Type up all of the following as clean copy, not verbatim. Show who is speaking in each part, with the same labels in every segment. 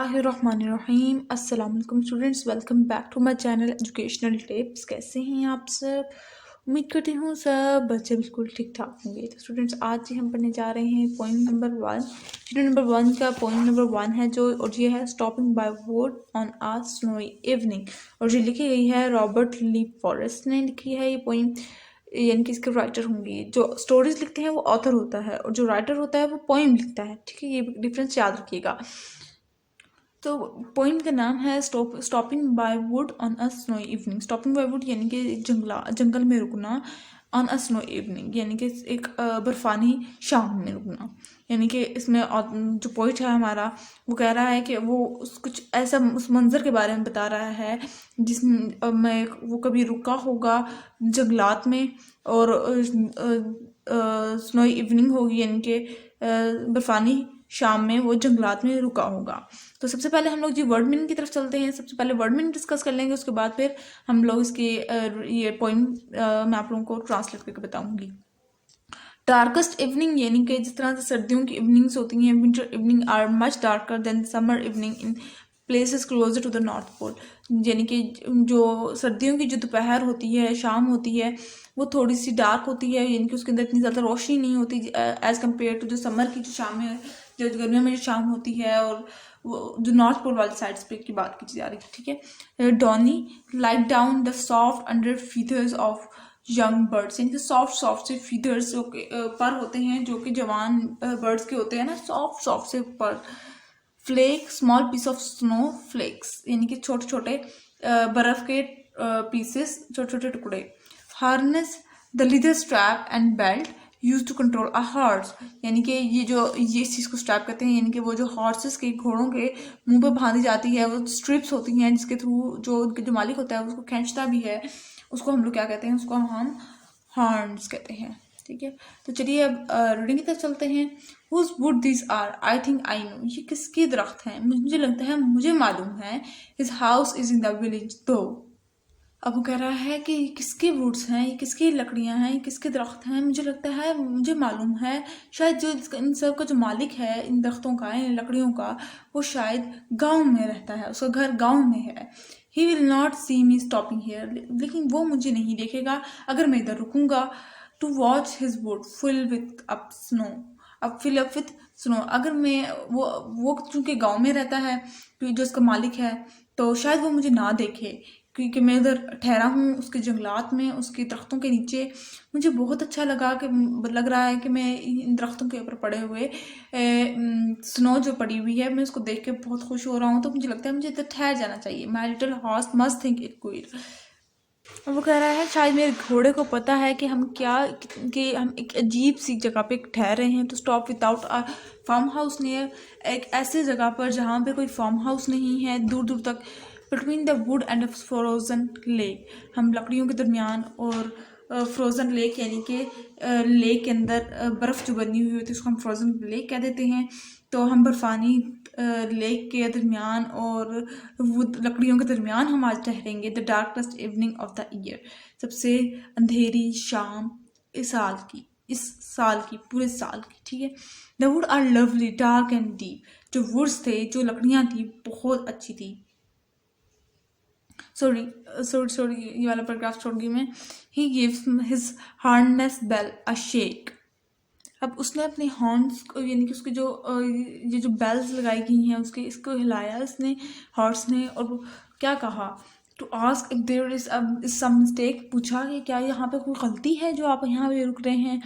Speaker 1: बिस्मिल्लाहिर्रहमानिर्रहीम। अस्सलाम वालेकुम students, welcome back to my channel educational tips. कैसे हैं आप सब? उम्मीद करती हूँ सब बच्चे बिल्कुल ठीक ठाक होंगे। तो स्टूडेंट्स, आज हम पढ़ने जा रहे हैं पॉइंट नंबर 1। वीडियो नंबर 1 का पॉइंट नंबर 1 है जो, और ये है stopping by wood on a snowy evening. और ये लिखी गई है रॉबर्ट ली फॉरेस्ट ने लिखी है ये पोइम। यानी कि इसके राइटर होंगे, जो स्टोरीज लिखते हैं वो ऑथर होता है और जो राइटर होता है वो पोइम लिखता है। ठीक है, ये डिफरेंस याद रखिएगा। तो पोइम का नाम है stopping by wood on a snow evening. Stopping by would यानी कि जंगल में रुकना, ऑन अ स्नो इवनिंग यानी कि एक बर्फानी शाम में रुकना। यानी कि इसमें जो पोइट है हमारा, वो कह रहा है कि वो कुछ ऐसा उस मंजर के बारे में बता रहा है जिसमें वो कभी रुका होगा जंगलात में, और स्नो इवनिंग होगी यानी कि बर्फानी शाम में वो जंगलात में रुका होगा। तो सबसे पहले हम लोग जी वर्ड मीनिंग की तरफ चलते हैं। सबसे पहले वर्ड मीनिंग डिस्कस कर लेंगे, उसके बाद फिर हम लोग इसकी ये पोइम मैं आप लोगों को ट्रांसलेट करके बताऊंगी। डार्केस्ट इवनिंग यानी कि जिस तरह से सर्दियों की इवनिंग्स होती हैं, winter evening are much darker than summer evening in places closer to the north pole. यानी कि जो सर्दियों की जो दोपहर होती है, शाम होती है, वो थोड़ी सी डार्क होती है, यानी कि उसके अंदर इतनी ज़्यादा रोशनी नहीं होती एज कम्पेयर टू जो समर की जो शाम है, जो गर्मियों में जो शाम होती है, और वो जो नॉर्थ पोल वाली साइड्स पे की बात की जा रही है। ठीक है, downy light down the soft under feathers of young birds, यानी कि सॉफ्ट सॉफ्ट से फीदर्स जो के पर होते हैं, जो कि जवान बर्ड्स के होते हैं ना, सॉफ्ट सॉफ्ट से पर। Flake small piece of snow flakes यानी कि छोटे छोटे बर्फ के पीसेस, छोटे छोटे टुकड़े। Harness the leather strap and belt use to control a horse, यानी कि ये इस चीज़ को स्ट्रैप कहते हैं, यानी कि वो जो हॉर्सेस के घोड़ों के मुंह पे बांधी जाती है, वो स्ट्रिप्स होती हैं जिसके थ्रू जो उनके जो मालिक होता है उसको खींचता भी है, उसको हम लोग क्या कहते हैं, उसको हम हॉर्न्स कहते हैं। ठीक है, तो चलिए अब रीडिंग की तरफ चलते हैं। Whose wood this are, I think I know, ये किसके दरख्त हैं, मुझे लगता है मुझे मालूम है। His house is in the village दो। अब वो कह रहा है कि ये किसके वुड्स हैं, ये किसकी लकड़ियां हैं, ये किसके दरख्त हैं, मुझे लगता है मुझे मालूम है। शायद जो इन सब का जो मालिक है, इन दरख्तों का, इन लकड़ियों का, वो शायद गांव में रहता है, उसका घर गांव में है। He will not see me stopping here, लेकिन वो मुझे नहीं देखेगा अगर मैं इधर रुकूंगा। To watch his wood fill with up snow, अब फिल अप विथ स्नो, अगर मैं वो चूंकि गांव में रहता है, तो जो उसका मालिक है, तो शायद वो मुझे ना देखे, क्योंकि मैं उधर ठहरा हूँ उसके जंगलात में, उसके दरख्तों के नीचे। मुझे बहुत अच्छा लग रहा है कि मैं इन दरख्तों के ऊपर पड़े हुए स्नो जो पड़ी हुई है, मैं उसको देख के बहुत खुश हो रहा हूँ। तो मुझे लगता है मुझे इधर ठहर जाना चाहिए। My little horse must think it quit. वो कह रहा है शायद मेरे घोड़े को पता है कि हम एक अजीब सी जगह पे ठहरे हैं। तो stop without a farm house near, एक ऐसी जगह पर जहाँ पे कोई फार्म हाउस नहीं है दूर दूर तक। Between the wood and frozen lake, हम लकड़ियों के दरमियान और फ्रोजन लेक यानी कि लेक के अंदर बर्फ़ जो बनी हुई होती है उसको हम फ्रोजन लेक कह देते हैं। तो हम बर्फानी लेक के दरमियान और वो लकड़ियों के दरमियान हम आज ठहरेंगे। The darkest evening of the year, सबसे अंधेरी शाम इस साल की पूरे साल की। ठीक है, the wood are lovely dark and deep, जो वुड्स थे, जो लकड़ियां थी, बहुत अच्छी थी। सॉरी ये वाला पैराग्राफ छोड़ गई मैं। He gives his harness bell a shake, अब उसने अपने हॉर्न्स को, यानी कि उसके जो ये जो बेल्स लगाई गई हैं उसके, इसको हिलाया उसने, हॉर्स ने, और वो क्या कहा, to ask if there is some mistake, पूछा कि क्या यहाँ पे कोई गलती है जो आप यहाँ पे रुक रहे हैं।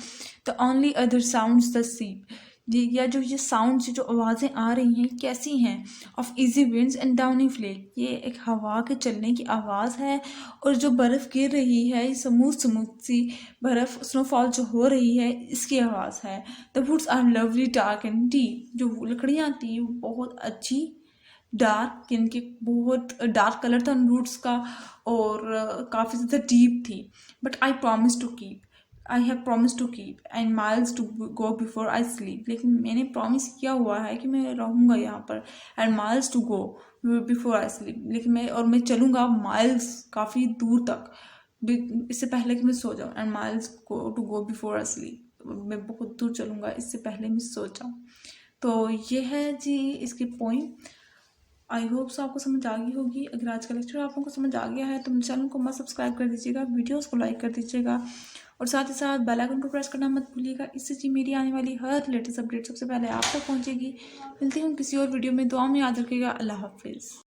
Speaker 1: The only other sounds the ship, या जो ये साउंड्स, जो आवाज़ें आ रही हैं कैसी हैं, of easy winds and downy flake, ये एक हवा के चलने की आवाज़ है, और जो बर्फ़ गिर रही है, ये स्मूथ स्मूथ सी बर्फ़ स्नोफॉल जो हो रही है, इसकी आवाज़ है। The woods are lovely dark and deep, जो लकड़ियाँ थी वो बहुत अच्छी डार्क, यानी कि बहुत डार्क कलर था उन वुड्स का, और काफ़ी ज़्यादा डीप थी। But I have promise to keep and miles to go before I sleep, लेकिन मैंने प्रॉमिस किया हुआ है कि मैं रहूँगा यहाँ पर, and miles to go before I sleep, लेकिन मैं चलूँगा माइल्स, काफ़ी दूर तक, इससे पहले कि मैं सो जाऊँ। And miles to go before I sleep, मैं बहुत दूर चलूँगा इससे पहले मैं सो जाऊँ। तो ये है जी इसकी पोइम। आई होप सो आपको समझ आ गई होगी। अगर आज का लेक्चर आप लोगों को समझ आ गया है तो मेरे चैनल को मत सब्सक्राइब कर दीजिएगा, वीडियोस को लाइक कर दीजिएगा और साथ ही साथ बेल आइकन को प्रेस करना मत भूलिएगा। इससे जी मेरी आने वाली हर लेटेस्ट अपडेट सबसे पहले आप तक पहुंचेगी। मिलती हूँ किसी और वीडियो में, दुआ में याद रखिएगा। अल्लाह हाफिज़।